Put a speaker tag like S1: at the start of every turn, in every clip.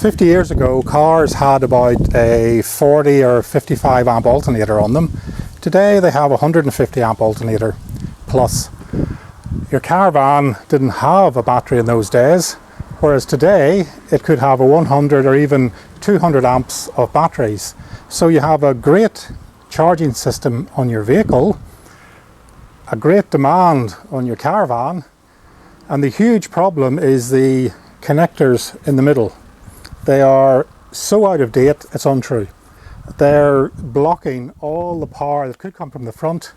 S1: 50 years ago, cars had about a 40 or 55 amp alternator on them. Today they have a 150 amp alternator plus. Your Caravan didn't have a battery in those days, whereas today it could have a 100 or even 200 amps of batteries. So you have a great charging system on your vehicle, a great demand on your Caravan, and the huge problem is the connectors in the middle. They are so out of date, it's untrue. They're blocking all the power that could come from the front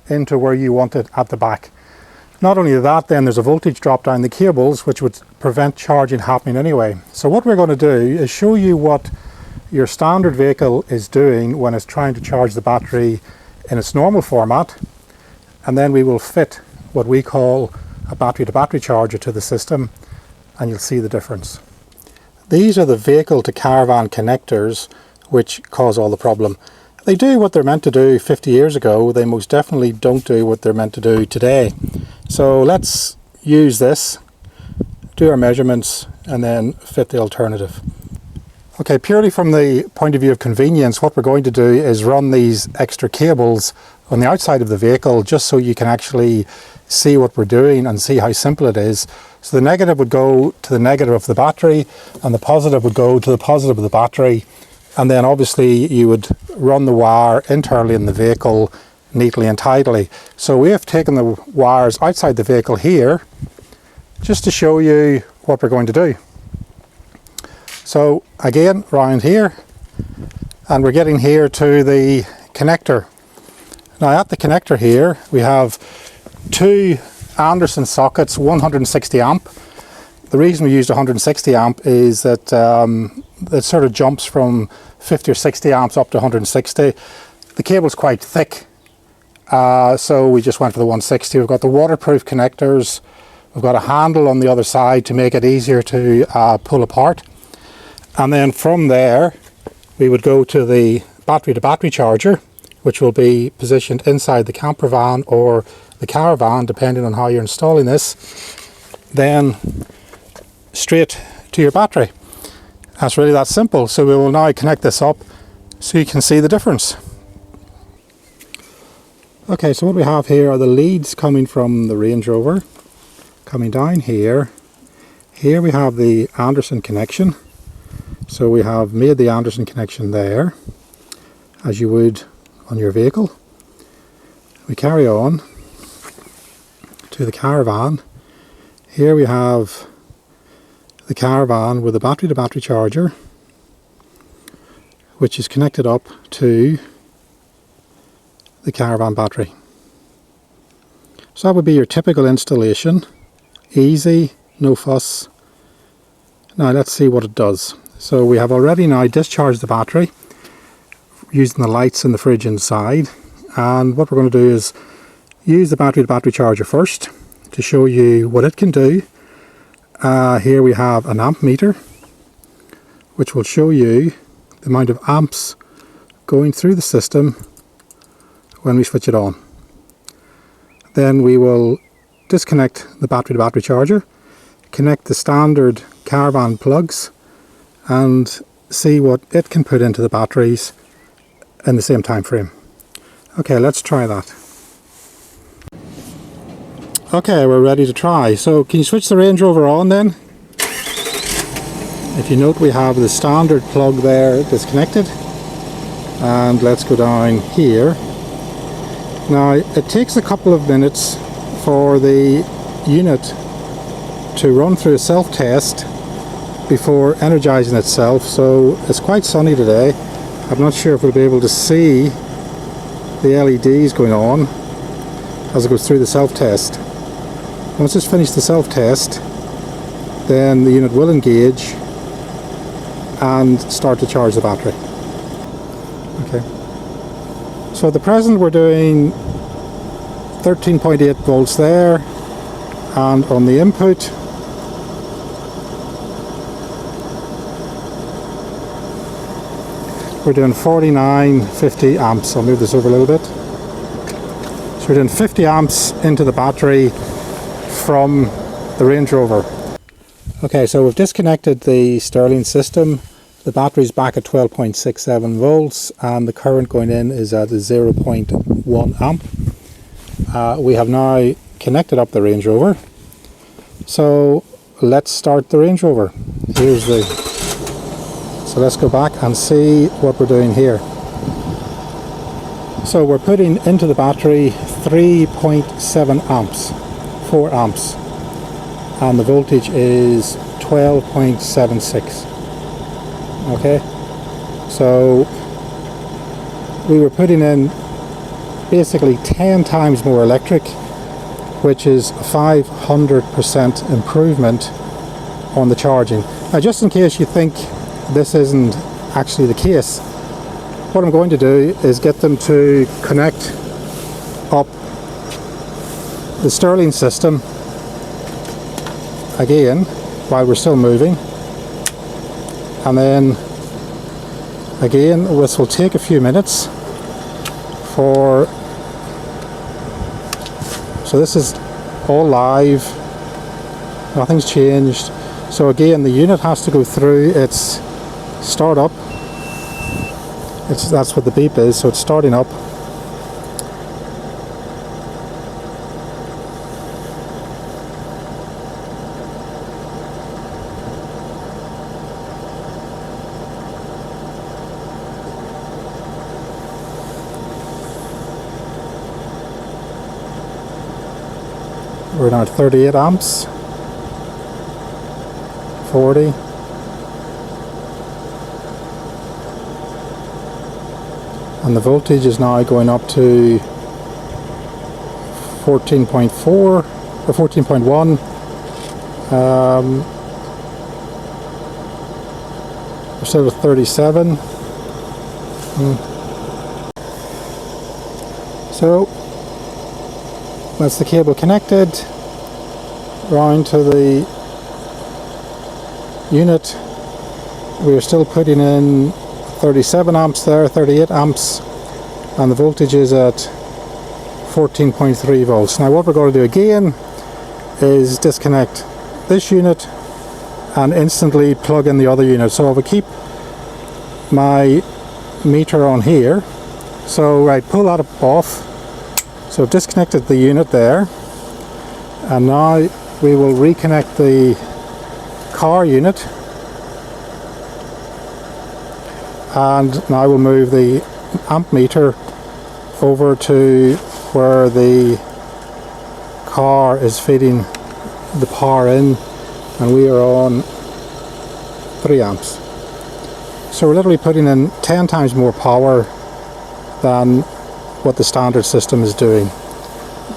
S1: into where you want it at the back. Not only that, then there's a voltage drop down the cables which would prevent charging happening anyway. So what we're going to do is show you what your standard vehicle is doing when it's trying to charge the battery in its normal format, and then we will fit what we call a battery-to-battery charger to the system, and you'll see the difference. These are the vehicle to Caravan connectors which cause all the problem. They do what they're meant to do 50 years ago, they most definitely don't do what they're meant to do today. So let's use this, do our measurements, and then fit the alternative. Okay, purely from the point of view of convenience, what we're going to do is run these extra cables on the outside of the vehicle just so you can actually see what we're doing and see how simple it is. So the negative would go to the negative of the battery and the positive would go to the positive of the battery, and then obviously you would run the wire internally in the vehicle neatly and tidily. So we have taken the wires outside the vehicle here just to show you what we're going to do. So again, round here, and we're getting here to the connector. Now at the connector here we have two Anderson sockets, 160 amp. The reason we used 160 amp is that it sort of jumps from 50 or 60 amps up to 160. The cable's quite thick, so we just went for the 160. We've got the waterproof connectors. We've got a handle on the other side to make it easier to pull apart. And then from there, we would go to the battery-to-battery charger, which will be positioned inside the camper van or the Caravan, depending on how you're installing this. Then straight to your battery. That's really that simple. So we will now connect this up so you can see the difference. Okay, so what we have here are the leads coming from the Range Rover. Coming down here. Here we have the Anderson connection. So we have made the Anderson connection there, as you would on your vehicle. We carry on to the Caravan. Here we have the Caravan with a battery-to-battery charger, which is connected up to the Caravan battery. So that would be your typical installation. Easy, no fuss. Now let's see what it does. So we have already now discharged the battery using the lights in the fridge inside, and what we're going to do is use the battery-to-battery charger first to show you what it can do. Here we have an amp meter which will show you the amount of amps going through the system when we switch it on. Then we will disconnect the battery-to-battery charger, connect the standard Caravan plugs, and see what it can put into the batteries in the same time frame. Okay, let's try that. Okay, we're ready to try. So can you switch the Range Rover on then? If you note, we have the standard plug there disconnected, and let's go down here. Now it takes a couple of minutes for the unit to run through a self-test before energizing itself, so it's quite sunny today. I'm not sure if we'll be able to see the LEDs going on as it goes through the self-test. Once it's finished the self-test, then the unit will engage and start to charge the battery. Okay. So at the present we're doing 13.8 volts there, and on the input we're doing 49.50 amps. I'll move this over a little bit. So we're doing 50 amps into the battery from the Range Rover. Okay, so we've disconnected the Sterling system. The battery's back at 12.67 volts and the current going in is at 0.1 amp. We have now connected up the Range Rover. So let's start the Range Rover. So let's go back and see what we're doing here. So we're putting into the battery 3.7 amps, 4 amps, and the voltage is 12.76. Okay, so we were putting in basically 10 times more electric, which is a 500% improvement on the charging. Now, just in case you think this isn't actually the case, what I'm going to do is get them to connect up the Sterling system again while we're still moving, and then again this will take a few minutes for, so this is all live, nothing's changed. So again, the unit has to go through its startup. That's what the beep is, so it's starting up. We're now at 38 amps, 40. And the voltage is now going up to 14.4 or 14.1. We're still at 37. So that's the cable connected round to the unit. We're still putting in 37 amps there, 38 amps, and the voltage is at 14.3 volts. Now what we're going to do again is disconnect this unit and instantly plug in the other unit. So if I keep my meter on here, so right, pull that off. So I've disconnected the unit there, and now we will reconnect the car unit, and now we'll move the amp meter over to where the car is feeding the power in, and we are on 3 amps. So we're literally putting in 10 times more power than what the standard system is doing.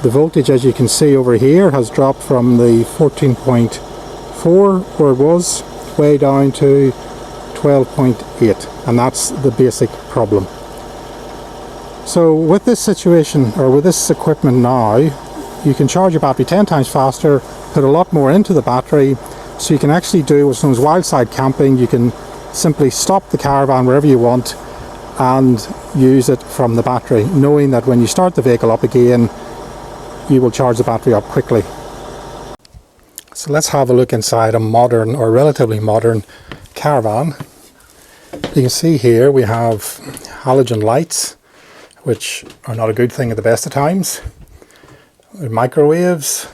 S1: The voltage, as you can see over here, has dropped from the 14.4 where it was way down to 12.8, and that's the basic problem. So with this situation, or with this equipment now, you can charge your battery 10 times faster, put a lot more into the battery, so you can actually do what's known as wildside camping. You can simply stop the caravan wherever you want and use it from the battery, knowing that when you start the vehicle up again, you will charge the battery up quickly. So let's have a look inside a modern, or relatively modern, caravan. You can see here we have halogen lights, which are not a good thing at the best of times. Microwaves.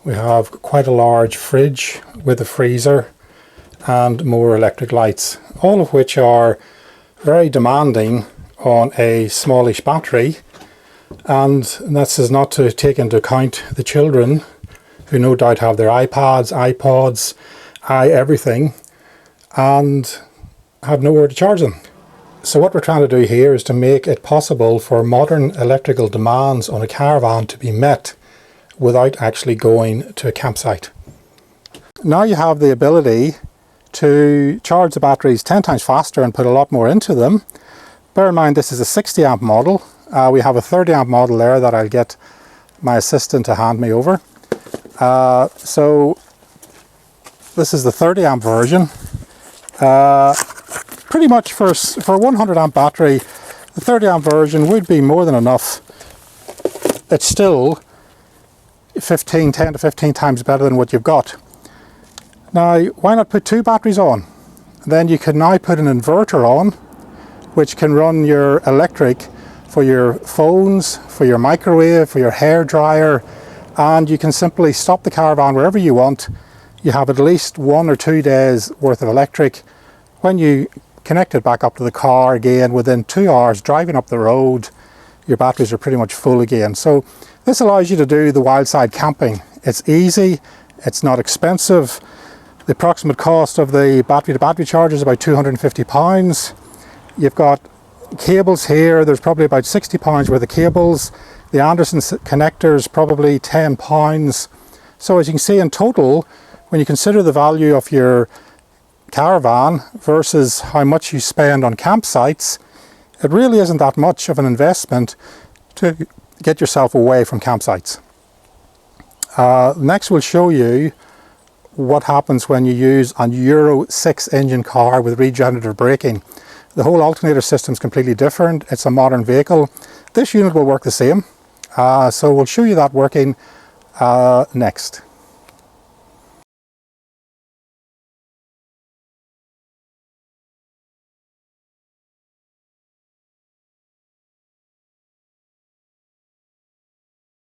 S1: We have quite a large fridge with a freezer and more electric lights, all of which are very demanding on a smallish battery. And this is not to take into account the children, who no doubt have their iPads, iPods, everything, and have nowhere to charge them. So what we're trying to do here is to make it possible for modern electrical demands on a caravan to be met without actually going to a campsite. Now you have the ability to charge the batteries 10 times faster and put a lot more into them. Bear in mind, this is a 60 amp model. We have a 30 amp model there that I'll get my assistant to hand me over. So this is the 30 amp version. Pretty much for a 100 amp battery, the 30 amp version would be more than enough. It's still 10 to 15 times better than what you've got. Now, why not put 2 batteries on? Then you can now put an inverter on, which can run your electric for your phones, for your microwave, for your hair dryer, and you can simply stop the caravan wherever you want. You have at least 1 or 2 days worth of electric. When you connect it back up to the car again, within 2 hours driving up the road, your batteries are pretty much full again. So this allows you to do the wild side camping. It's easy, it's not expensive. The approximate cost of the battery to battery charger is about £250. You've got cables here, there's probably about £60 worth of cables. The Anderson connectors probably £10. So as you can see, in total, when you consider the value of your caravan versus how much you spend on campsites, it really isn't that much of an investment to get yourself away from campsites. Next we'll show you what happens when you use a Euro 6 engine car with regenerative braking. The whole alternator system is completely different. It's a modern vehicle. This unit will work the same. So we'll show you that working next.